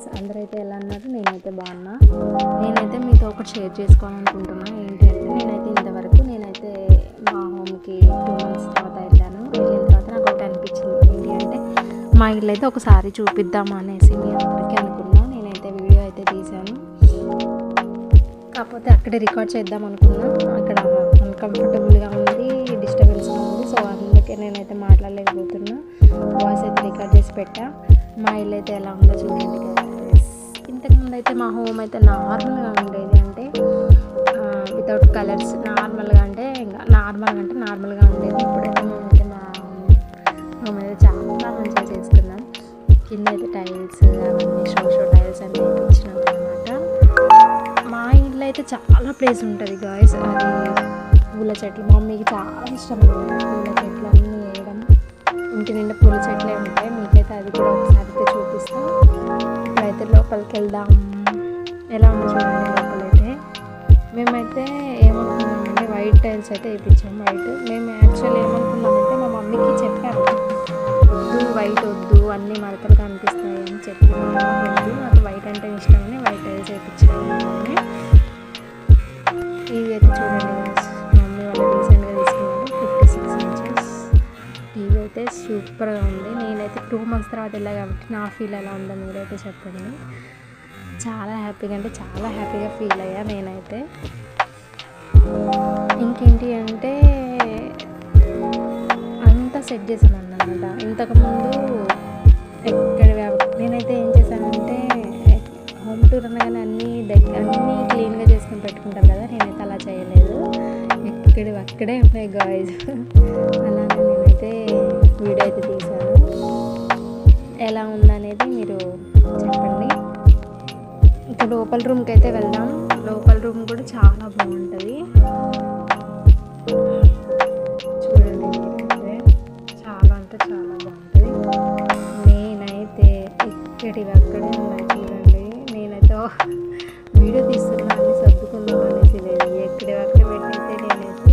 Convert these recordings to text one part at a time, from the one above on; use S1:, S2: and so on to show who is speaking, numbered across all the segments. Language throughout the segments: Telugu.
S1: గైస్, అందరైతే ఎలా అన్నారు? నేనైతే బాగున్నా. నేనైతే మీతో ఒకటి షేర్ చేసుకోవాలనుకుంటున్నా. ఏంటి అంటే నేనైతే మా హోమ్కి 2 months తర్వాత వెళ్ళాను. వెళ్ళిన తర్వాత నాకు ఒకటి అనిపించింది. ఏంటి అంటే మా ఇల్లు అయితే ఒకసారి చూపిద్దాం అనేసి మీ అందరికీ అనుకున్నా. నేనైతే వీడియో అయితే తీశాను, కాకపోతే అక్కడే రికార్డ్ చేద్దాం అనుకున్నా. అక్కడ అన్కంఫర్టబుల్గా ఉంది, డిస్టర్బెన్స్గా ఉంది. సో అందుకే నేనైతే మాట్లాడలేకపోతున్నా. వాయిస్ అయితే రికార్డ్ చేసి పెట్టా. మా ఇల్లు అయితే ఎలా ఉందో చూడండి గైస్. ఇంతకుముందు అయితే మా హోమ్ అయితే నార్మల్గా ఉండేది, అంటే వితౌట్ కలర్స్, నార్మల్గా ఉండేది. ఇప్పుడైతే మేమైతే మా హోమ్ అయితే చాలా మంచిగా చేసుకున్నాం. కింద అయితే టైల్స్ అవన్నీ షో టైల్స్ అన్నీ వేయించినాం అనమాట. మా ఇల్లు అయితే చాలా ప్లేస్ ఉంటుంది గాయస్. అది పూల చెట్లు, మా మమ్మీకి చాలా ఇష్టం అనమాట. పూల చెట్లు అన్నీ వేయడం, ఇంటి నిండా పూల చెట్లే ఉంటాయి. మీకైతే అది కూడా ఒకసారి అయితే చూపిస్తాం. ఇప్పుడైతే లోపలికి వెళ్దాం. ఎలా ఉందో చూడండి. లోపలైతే మేమైతే ఏమనుకున్నామంటే వైట్ టైల్స్ అయితే వేయించాం. మేము యాక్చువల్లీ ఏమనుకున్నామంటే మా మమ్మీకి చెప్పాము, వద్దు వైట్ వద్దు, అన్నీ మరకలు కనిపిస్తాయి అని చెప్పి, వద్దు నాకు వైట్ అంటే ఇష్టమని వైట్ టైల్స్ వేయించాము. టీవీ అయితే చూడండి, మమ్మీ వాళ్ళు రీసెంట్గా తీసుకున్నారు, 56 inches టీవీ అయితే సూపర్గా ఉంది. నేనైతే 2 months తర్వాత వెళ్ళా కాబట్టి నా ఫీల్ ఎలా ఉందో మీరైతే చెప్పండి. చాలా హ్యాపీగా, అంటే చాలా హ్యాపీగా ఫీల్ అయ్యా నేనైతే. ఇంకేంటి అంటే అంతా సెట్ చేశాను అన్నమాట. ఇంతకుముందు నేనైతే ఏం చేశానంటే, హోమ్ టూర్ అనగానే అన్నీ క్లీన్గా చేసుకుని పెట్టుకుంటారు కదా, నేనైతే అలా చేయలేదు. అక్కడే ఉన్నాయి గాయ్స్. అలానే నేనైతే వీడియో అయితే తీశాను. ఎలా ఉందనేది మీరు చెప్పండి. ఇంకా లోపల రూమ్కి అయితే వెళ్దాం. లోపల రూమ్ కూడా చాలా బాగుంటుంది చూడండి. మీరైతే చాలా అంటే చాలా బాగుంటుంది. నేనైతే అక్కడే ఉన్నాయి చూడండి. నేనైతే వీడియో తీస్తున్నా అని సర్దుకుందాం అనేసి లేదు, అక్కడే పెట్టయితే నేనైతే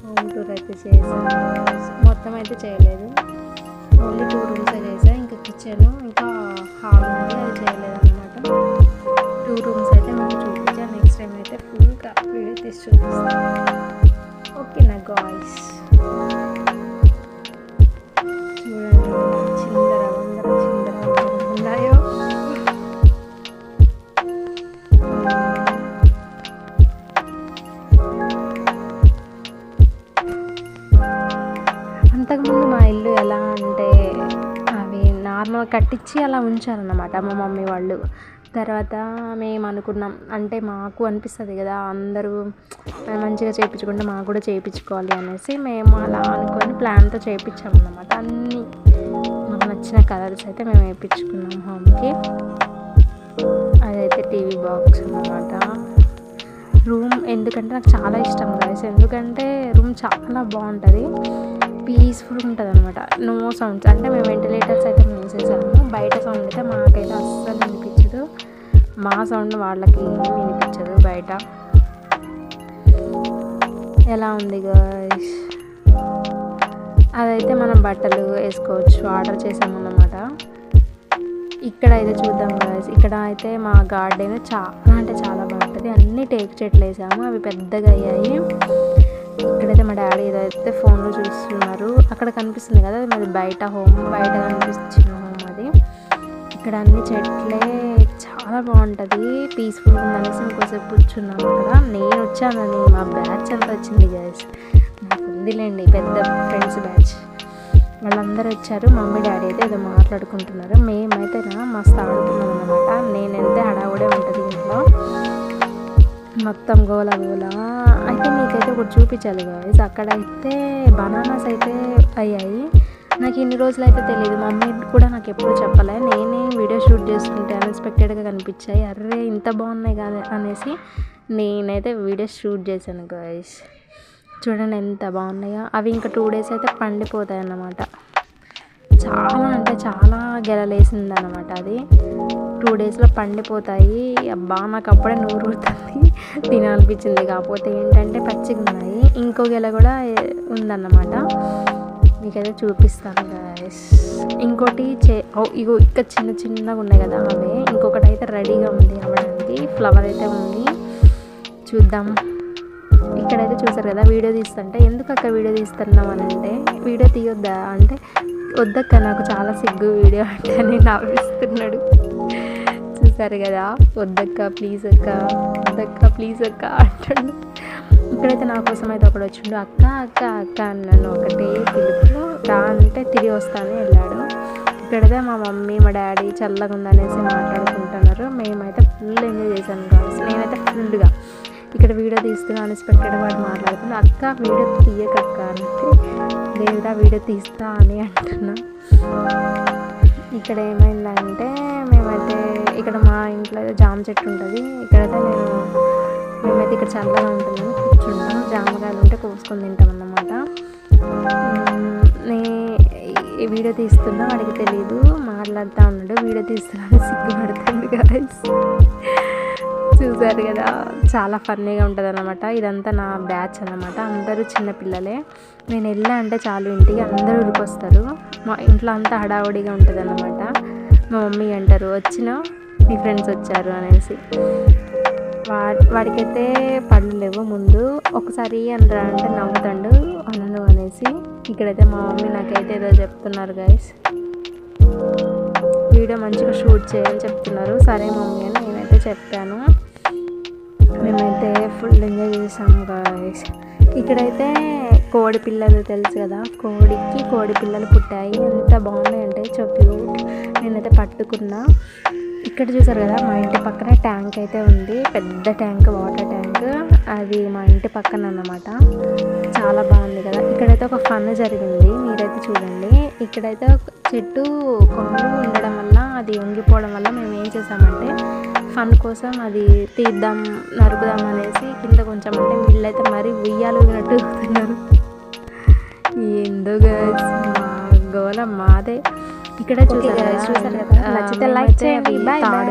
S1: హోమ్ టూర్ అయితే చేశాను. మొత్తం అయితే చేయలేదు, ఓన్లీ 2 rooms చేసాను. ఇంకా కిచెన్, ఇంకా హాల్ ఉంది, అది చేయలేదు అనమాట. 2 rooms అయితే మీకు చూపించాను. నెక్స్ట్ టైం అయితే ఫుల్గా వీడియో తీసి చూపిస్తాను. ఓకేనా గాయ్స్? చూడండి చిందర ఉన్నాయో. అంతకుముందు మా ఇల్లు ఎలా అంటే అవి నార్మల్ కట్టించి అలా ఉంచారన్నమాట మా మమ్మీ వాళ్ళు. తర్వాత మేము అనుకున్నాం, అంటే మాకు అనిపిస్తుంది కదా, అందరూ మంచిగా చేయించుకుంటే మాకు కూడా చేయించుకోవాలి అనేసి మేము అలా అనుకొని ప్లాన్తో చేయించామన్నమాట. అన్నీ మాకు నచ్చిన కలర్స్ అయితే మేము వేయించుకున్నాం హోమ్కి. అదైతే టీవీ బాక్స్ అన్నమాట. రూమ్ ఎందుకంటే నాకు చాలా ఇష్టం గైస్, ఎందుకంటే రూమ్ చాలా బాగుంటుంది, పీస్ఫుల్ ఉంటుంది అనమాట. నో సౌండ్స్, అంటే మేము వెంటిలేటర్స్ అయితే మూసేసాము. బయట సౌండ్ అయితే మాకైతే అస్సలు వినిపించదు, మా సౌండ్ వాళ్ళకి వినిపించదు బయట. ఎలా ఉంది గైస్? అదైతే మనం బట్టలు వేసుకోవచ్చు, ఆర్డర్ చేసామన్నమాట. ఇక్కడ అయితే చూద్దాం గైస్. ఇక్కడ అయితే మా గార్డెన్ చాలా అంటే చాలా బాగుంటుంది. అన్నీ టేక్ చెట్లు వేసాము, అవి పెద్దగా అయ్యాయి. ఇక్కడైతే మా డాడీ ఏదైతే ఫోన్లో చూస్తున్నారు. అక్కడ కనిపిస్తుంది కదా, అది బయట కనిపిస్తున్న హోమ్ అది. ఇక్కడ అన్ని చెట్లే, చాలా బాగుంటుంది, పీస్ఫుల్గా ఉందనేసి ఇంకోసేపు కూర్చున్నాము అక్కడ. నేను వచ్చానని మా బ్యాచ్ అంతా వచ్చింది గైస్. నాకు ఉందిలేండి పెద్ద ఫ్రెండ్స్ బ్యాచ్, వాళ్ళందరూ వచ్చారు. మమ్మీ డాడీ అయితే ఏదో మాట్లాడుకుంటున్నారు, మేమైతే మస్తు ఆడుతున్నాం అన్నమాట. నేనైతే హడావుడే ఉంటుంది ఇంట్లో, మొత్తం గోల అయితే మీకైతే ఒకటి చూపించాలి గాయస్. అక్కడైతే బనానాస్ అయితే అయ్యాయి. నాకు ఇన్ని రోజులు అయితే తెలియదు, మమ్మీ కూడా నాకు ఎప్పుడు చెప్పలే. నేనే వీడియో షూట్ చేస్తుంటే అన్ఎక్స్పెక్టెడ్గా కనిపించాయి. అర్రే ఇంత బాగున్నాయి కదా అనేసి నేనైతే వీడియో షూట్ చేశాను గాయస్. చూడండి ఎంత బాగున్నాయో. అవి ఇంకా 2 days అయితే పండిపోతాయి అన్నమాట. చాలా అంటే చాలా గెలలేసింది అన్నమాట. అది 2 daysలో పండిపోతాయి. అబ్బా నాకు అప్పుడే నూరు ఊరుతుంది, తినాలనిపించింది. కాకపోతే ఏంటంటే పచ్చిగా ఉన్నాయి. ఇంకో గెల కూడా ఉందన్నమాట. మీకైతే చూపిస్తాను గాయస్. ఇంకోటి ఇగో ఇక్కడ చిన్నగా ఉన్నాయి కదా అవే. ఇంకొకటి అయితే రెడీగా ఉంది అవ్వడానికి, ఫ్లవర్ అయితే ఉంది, చూద్దాం. ఇక్కడైతే చూసారు కదా వీడియో తీస్తుంటే, ఎందుకు అక్కడ వీడియో తీస్తున్నాం అని అంటే, వీడియో తీయొద్దా అంటే, వద్దక్క నాకు చాలా సిగ్గు వీడియో అంటే అని నవ్విస్తున్నాడు. చూసారు కదా, వద్దక్క ప్లీజ్ అక్క, వద్దక్క ప్లీజ్ అక్క అంటాడు. ఇక్కడైతే నా కోసం అయితే ఒకడు వచ్చిండు, అక్క అక్క అక్క అన్నాను ఒకటే పిలుపులో, రా అంటే తిరిగి వస్తాను వెళ్ళాడు. ఇక్కడైతే మా మమ్మీ మా డాడీ చల్లగా ఉందనేసి మాట్లాడుకుంటున్నారు. మేమైతే ఫుల్ ఎంజాయ్ చేశాను కావచ్చు. నేనైతే ఫుల్గా ఇక్కడ వీడియో తీస్తున్నా అన్ఎక్స్పెక్టెడ్ వాడు మాట్లాడుతున్నా, అక్క వీడియో తీయకక్క అంటే, లేదా వీడియో తీస్తా అని అంటున్నా. ఇక్కడ ఏమైందంటే మేమైతే ఇక్కడ మా ఇంట్లో అయితే జామ చెట్టు ఉంటుంది. ఇక్కడైతే మేమైతే ఇక్కడ చల్లగా ఉంటుందని కూర్చుంటాం, జామకాయలు ఉంటే కోసుకొని తింటాం అన్నమాట. ఈ వీడియో తీస్తున్నా వాడికి తెలీదు, మాట్లాడుతూ ఉన్నాడు, వీడియో తీస్తున్నాను సిగ్గుపడుతుంది గాయ్స్. చూసారు కదా, చాలా ఫన్నీగా ఉంటుంది అన్నమాట. ఇదంతా నా బ్యాచ్ అన్నమాట, అందరూ చిన్నపిల్లలే. నేను వెళ్ళా అంటే చాలు ఇంటికి అందరూ ఉరికొస్తారు. మా ఇంట్లో అంతా హడావుడిగా ఉంటుంది అన్నమాట. మా మమ్మీ అంటారు, వచ్చినా మీ ఫ్రెండ్స్ వచ్చారు అనేసి. వాడికైతే పళ్ళు లేవు. ముందు ఒకసారి అనరా అంటే నవ్వుతాడు అనను అనేసి. ఇక్కడైతే మా మమ్మీ నాకైతే ఏదో చెప్తున్నారు గైస్, వీడియో మంచిగా షూట్ చేయని చెప్తున్నారు. సరే మమ్మీ అని నేనైతే చెప్పాను. మేమైతే ఫుల్ ఎంజాయ్ చేసాము గైస్. ఇక్కడైతే కోడి పిల్లలు తెలుసు కదా, కోడి పిల్లలు పుట్టాయి. ఎంత బాగున్నాయంటే క్యూట్. నేనైతే పట్టుకున్నా. ఇక్కడ చూసారు కదా, మా ఇంటి పక్కన ట్యాంక్ అయితే ఉంది, పెద్ద ట్యాంక్, వాటర్ ట్యాంక్. అది మా ఇంటి పక్కన అన్నమాట. చాలా బాగుంది కదా. ఇక్కడైతే ఒక ఫన్ జరిగింది, మీరైతే చూడండి. ఇక్కడైతే చెట్టు కొమ్మలు ఉండడం వల్ల, అది వంగిపోవడం వల్ల మేము ఏం చేసామంటే ఫన్ కోసం అది తీద్దాం నరుకుదాం అనేసి కింద కొంచెం అంటే వీళ్ళైతే మరీ ఉయ్యాలు ఊగినట్టు ఊగుతున్నారు. ఏందో గైస్ మా గోల మాదే. ఇక్కడ చూసారు కదా, నచ్చితే లైక్ చేయండి, బాయ్ బాయ్.